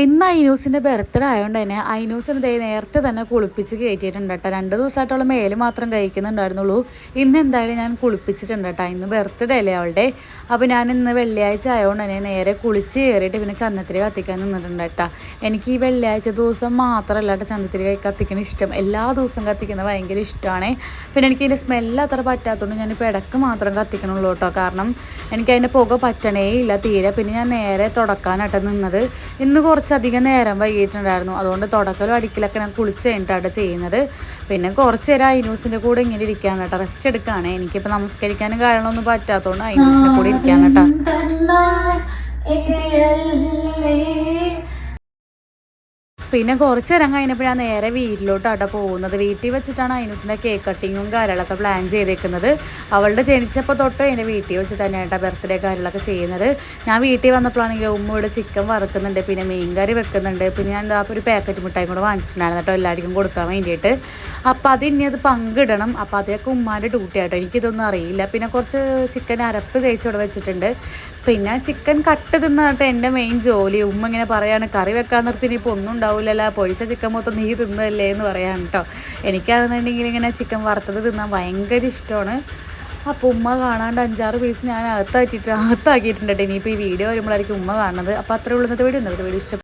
ഇന്ന് ഐനൂസിൻ്റെ ബർത്ത്ഡേ ആയതുകൊണ്ട് തന്നെ ഐനൂസിന് നേരത്തെ തന്നെ കുളിപ്പിച്ച് കയറ്റിയിട്ടുണ്ട് കേട്ടോ. 2 ദിവസമായിട്ടുള്ള മേല് മാത്രം കഴിക്കുന്നുണ്ടായിരുന്നുള്ളൂ. ഇന്ന് എന്തായാലും ഞാൻ കുളിപ്പിച്ചിട്ടുണ്ട് കേട്ടോ. ഇന്ന് ബർത്ത്ഡേ അല്ലേ അവളുടെ. അപ്പോൾ ഞാൻ ഇന്ന് വെള്ളിയാഴ്ച ആയതുകൊണ്ട് തന്നെ നേരെ കുളിച്ച് കയറിയിട്ട് പിന്നെ ചന്ദനത്തിരി കത്തിക്കാൻ നിന്നിട്ടുണ്ട് കേട്ടോ. എനിക്ക് ഈ വെള്ളിയാഴ്ച ദിവസം മാത്രമല്ല കേട്ടോ ചന്ദനത്തിരി കത്തിക്കുന്ന ഇഷ്ടം, എല്ലാ ദിവസവും കത്തിക്കുന്നത് ഭയങ്കര ഇഷ്ടമാണ്. പിന്നെ എനിക്ക് ഇതിൻ്റെ സ്മെല്ല് അത്ര പറ്റാത്തതുകൊണ്ട് ഞാനിപ്പോൾ ഇടയ്ക്ക് മാത്രം കത്തിക്കണുള്ളൂ കേട്ടോ. കാരണം എനിക്കതിൻ്റെ പുക പറ്റണേ ഇല്ല തീരെ. പിന്നെ ഞാൻ നേരെ തുടക്കാനായിട്ട് നിന്നത്. ഇന്ന് കുറച്ചധികം നേരം വൈകിട്ടുണ്ടായിരുന്നു. അതുകൊണ്ട് തുടക്കലും അടിക്കലൊക്കെ ഞാൻ കുളിച്ച് കഴിഞ്ഞിട്ടാണ് ചെയ്യുന്നത്. പിന്നെ കുറച്ച് നേരം ഐനൂസിൻ്റെ കൂടെ ഇങ്ങനെ ഇരിക്കാൻ കേട്ടോ, റെസ്റ്റ് എടുക്കുകയാണ്. എനിക്കിപ്പോൾ നമസ്കരിക്കാനും കാര്യങ്ങളൊന്നും പറ്റാത്തതുകൊണ്ട് ഐനൂസിൻ്റെ കൂടെ ഇരിക്കാൻ കേട്ടോ. പിന്നെ കുറച്ച് നേരം കഴിഞ്ഞപ്പോൾ ഞാൻ നേരെ വീട്ടിലോട്ടാട്ടോ പോകുന്നത്. വീട്ടിൽ വെച്ചിട്ടാണ് ഐനൂസിൻ്റെ കേക്ക് കട്ടിങ്ങും കാര്യങ്ങളൊക്കെ പ്ലാൻ ചെയ്തേക്കുന്നത്. അവളുടെ ജനിച്ചപ്പോൾ തൊട്ട് എൻ്റെ വീട്ടിൽ വെച്ചിട്ട് തന്നെയാട്ടോ ബർത്ത്ഡേ കാര്യങ്ങളൊക്കെ ചെയ്യുന്നത്. ഞാൻ വീട്ടിൽ വന്നപ്പോഴാണെങ്കിൽ ഉമ്മ ഇവിടെ ചിക്കൻ വറുക്കുന്നുണ്ട്, പിന്നെ മീൻ കറി വെക്കുന്നുണ്ട്. പിന്നെ ഞാൻ ഒരു പാക്കറ്റ് മിഠായി കൂടെ വാങ്ങിച്ചിട്ടുണ്ടായിരുന്നു കേട്ടോ എല്ലാവർക്കും കൊടുക്കാൻ വേണ്ടിയിട്ട്. അപ്പോൾ ഇനി അത് പങ്കിടണം. അപ്പോൾ അതൊക്കെ ഉമ്മാൻ്റെ ഡ്യൂട്ടി ആട്ടോ, എനിക്കിതൊന്നും അറിയില്ല. പിന്നെ കുറച്ച് ചിക്കൻ അരപ്പ് തേച്ചിവിടെ വെച്ചിട്ടുണ്ട്. പിന്നെ ചിക്കൻ കട്ട് തിന്നിട്ട് എൻ്റെ മെയിൻ ജോലി. ഉമ്മ ഇങ്ങനെ പറയാണ്, കറി വെക്കാൻ നിർത്തി ഇനിയിപ്പോൾ ഒന്നും ഉണ്ടാവില്ലല്ലോ, പൊരിച്ച ചിക്കൻ മൊത്തം നീ തിന്നല്ലേ എന്ന് പറയാൻ കേട്ടോ. എനിക്കാണെന്നുണ്ടെങ്കിൽ ഇങ്ങനെ ചിക്കൻ വറുത്തത് തിന്നാൻ ഭയങ്കര ഇഷ്ടമാണ്. അപ്പോൾ ഉമ്മ കാണാണ്ട് 5-6 പീസ് ഞാൻ അകത്താക്കിയിട്ടുണ്ട് കേട്ടോ. ഇനിയിപ്പോൾ ഈ വീഡിയോ വരുമ്പോഴായിരിക്കും ഉമ്മ കാണുന്നത്. അപ്പോൾ അത്രേ ഉള്ളൂ ഇന്നത്തെ വീഡിയോ. ഇഷ്ടം